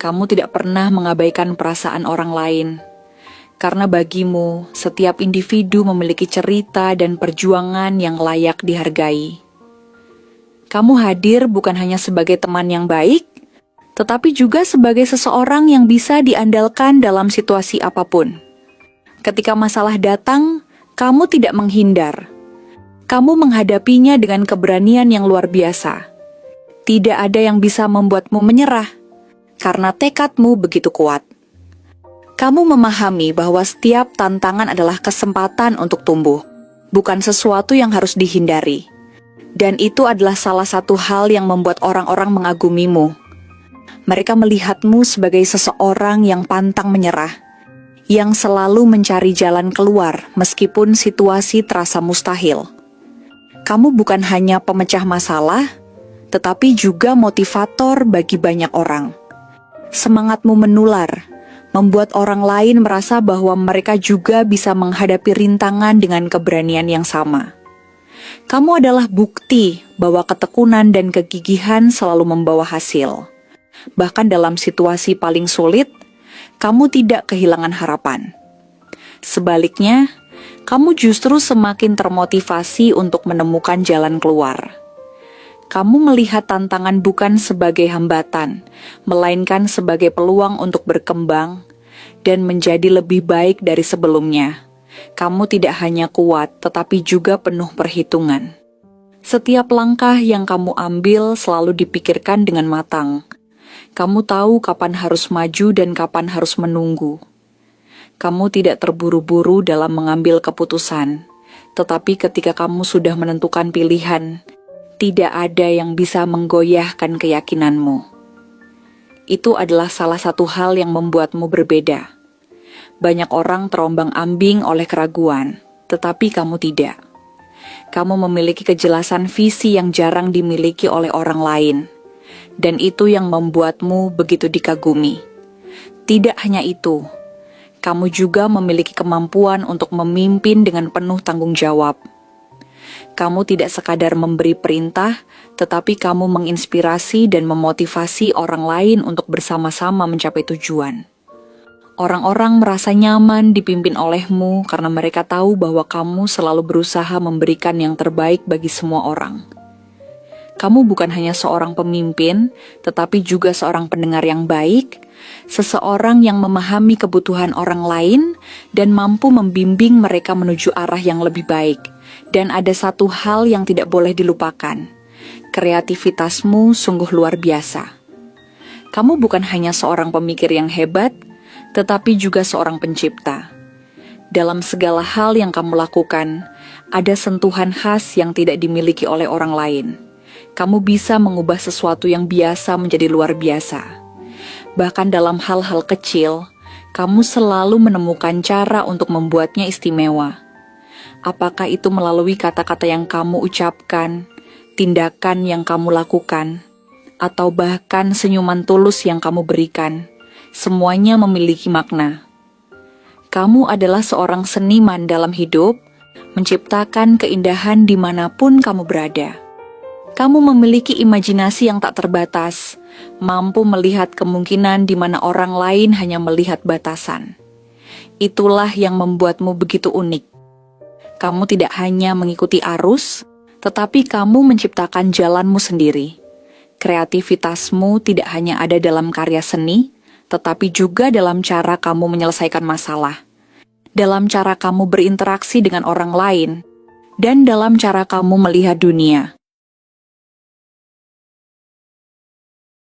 Kamu tidak pernah mengabaikan perasaan orang lain. Karena bagimu, setiap individu memiliki cerita dan perjuangan yang layak dihargai. Kamu hadir bukan hanya sebagai teman yang baik, tetapi juga sebagai seseorang yang bisa diandalkan dalam situasi apapun. Ketika masalah datang, kamu tidak menghindar. Kamu menghadapinya dengan keberanian yang luar biasa. Tidak ada yang bisa membuatmu menyerah, karena tekadmu begitu kuat. Kamu memahami bahwa setiap tantangan adalah kesempatan untuk tumbuh, bukan sesuatu yang harus dihindari. Dan itu adalah salah satu hal yang membuat orang-orang mengagumimu. Mereka melihatmu sebagai seseorang yang pantang menyerah, yang selalu mencari jalan keluar meskipun situasi terasa mustahil. Kamu bukan hanya pemecah masalah, tetapi juga motivator bagi banyak orang. Semangatmu menular, membuat orang lain merasa bahwa mereka juga bisa menghadapi rintangan dengan keberanian yang sama. Kamu adalah bukti bahwa ketekunan dan kegigihan selalu membawa hasil. Bahkan dalam situasi paling sulit, kamu tidak kehilangan harapan. Sebaliknya, kamu justru semakin termotivasi untuk menemukan jalan keluar. Kamu melihat tantangan bukan sebagai hambatan, melainkan sebagai peluang untuk berkembang dan menjadi lebih baik dari sebelumnya. Kamu tidak hanya kuat, tetapi juga penuh perhitungan. Setiap langkah yang kamu ambil selalu dipikirkan dengan matang. Kamu tahu kapan harus maju dan kapan harus menunggu. Kamu tidak terburu-buru dalam mengambil keputusan, tetapi ketika kamu sudah menentukan pilihan, tidak ada yang bisa menggoyahkan keyakinanmu. Itu adalah salah satu hal yang membuatmu berbeda. Banyak orang terombang-ambing oleh keraguan, tetapi kamu tidak. Kamu memiliki kejelasan visi yang jarang dimiliki oleh orang lain, dan itu yang membuatmu begitu dikagumi. Tidak hanya itu, kamu juga memiliki kemampuan untuk memimpin dengan penuh tanggung jawab. Kamu tidak sekadar memberi perintah, tetapi kamu menginspirasi dan memotivasi orang lain untuk bersama-sama mencapai tujuan. Orang-orang merasa nyaman dipimpin olehmu karena mereka tahu bahwa kamu selalu berusaha memberikan yang terbaik bagi semua orang. Kamu bukan hanya seorang pemimpin, tetapi juga seorang pendengar yang baik, seseorang yang memahami kebutuhan orang lain dan mampu membimbing mereka menuju arah yang lebih baik. Dan ada satu hal yang tidak boleh dilupakan, kreativitasmu sungguh luar biasa. Kamu bukan hanya seorang pemikir yang hebat, tetapi juga seorang pencipta. Dalam segala hal yang kamu lakukan, ada sentuhan khas yang tidak dimiliki oleh orang lain. Kamu bisa mengubah sesuatu yang biasa menjadi luar biasa. Bahkan dalam hal-hal kecil, kamu selalu menemukan cara untuk membuatnya istimewa. Apakah itu melalui kata-kata yang kamu ucapkan, tindakan yang kamu lakukan, atau bahkan senyuman tulus yang kamu berikan, semuanya memiliki makna. Kamu adalah seorang seniman dalam hidup, menciptakan keindahan dimanapun kamu berada. Kamu memiliki imajinasi yang tak terbatas, mampu melihat kemungkinan di mana orang lain hanya melihat batasan. Itulah yang membuatmu begitu unik. Kamu tidak hanya mengikuti arus, tetapi kamu menciptakan jalanmu sendiri. Kreativitasmu tidak hanya ada dalam karya seni, tetapi juga dalam cara kamu menyelesaikan masalah, dalam cara kamu berinteraksi dengan orang lain, dan dalam cara kamu melihat dunia.